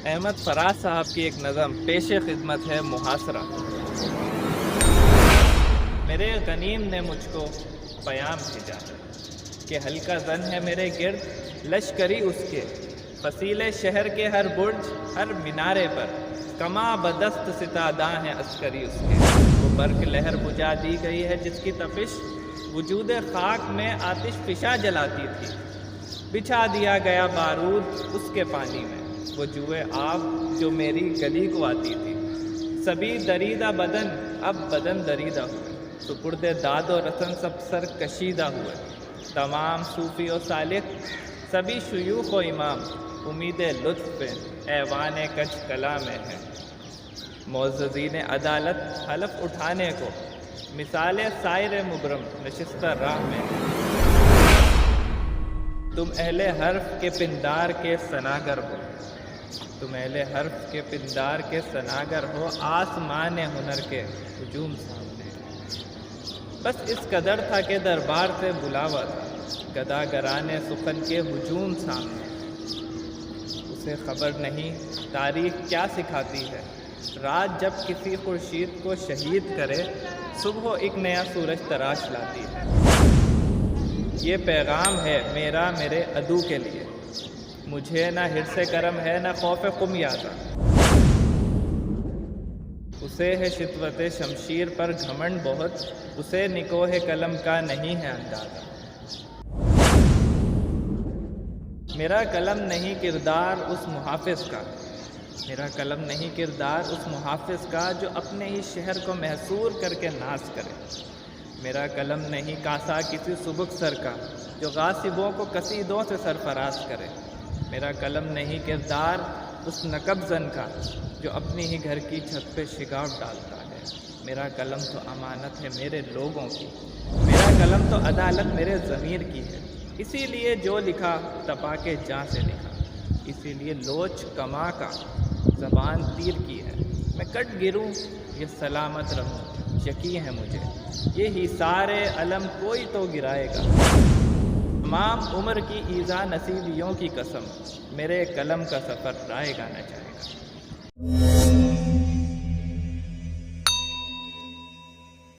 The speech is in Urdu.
احمد فراز صاحب کی ایک نظم پیش خدمت ہے محاصرہ۔ میرے غنیم نے مجھ کو پیام بھیجا کہ ہلکا زن ہے میرے گرد لشکری اس کے، فصیلے شہر کے ہر برج ہر مینارے پر کما بدست ستاداں ہیں عسکری اس کے۔ وہ برق لہر بجھا دی گئی ہے جس کی تپش وجود خاک میں آتش فشاں جلاتی تھی، بچھا دیا گیا بارود اس کے پانی میں، وہ جوئے آب جو میری گلی کو آتی تھی۔ سبھی دریدہ بدن اب بدن دریدہ ہوئے، سپرد داد و رسن سب سر کشیدہ ہوئے۔ تمام صوفی و سالک سبھی شیوخ و امام امید لطف پہ ایوان کچ کلا میں ہے۔ معززین عدالت حلف اٹھانے کو مثال سائر مبرم نشستہ راہ میں ہے۔ تم اہل حرف کے پندار کے سناگر ہو، تم اہل حرف کے پندار کے سناگر ہو، آسمان ہنر کے ہجوم سامنے۔ بس اس قدر تھا کہ دربار سے بلاوا تھا، گداگران سخن کے ہجوم سامنے۔ اسے خبر نہیں تاریخ کیا سکھاتی ہے، رات جب کسی خورشید کو شہید کرے، صبح ایک نیا سورج تراش لاتی ہے۔ یہ پیغام ہے میرا میرے عدو کے لیے، مجھے نہ حرص کرم ہے نہ خوف قمیازہ۔ اسے ہے شدت شمشیر پر گھمنڈ بہت، اسے نکوہ قلم کا نہیں ہے اندازہ۔ میرا قلم نہیں کردار اس محافظ کا، میرا قلم نہیں کردار اس محافظ کا جو اپنے ہی شہر کو محصور کر کے ناز کرے۔ میرا قلم نہیں کاسا کسی سبک سر کا جو غاصبوں کو قصیدوں سے سرفراز کرے۔ میرا قلم نہیں کردار اس نقب زن کا جو اپنی ہی گھر کی چھت پہ شگاف ڈالتا ہے۔ میرا قلم تو امانت ہے میرے لوگوں کی، میرا قلم تو عدالت میرے ضمیر کی ہے۔ اسی لیے جو لکھا تپا کے جاں سے لکھا، اسی لیے لوچ کما کا زبان تیر کی ہے۔ میں کٹ گروں یہ سلامت رہوں، یقین ہے مجھے یہی سارے علم کوئی تو گرائے گا۔ تمام عمر کی ایذا نصیبیوں کی قسم، میرے قلم کا سفر رائے گا نہ جائے گا۔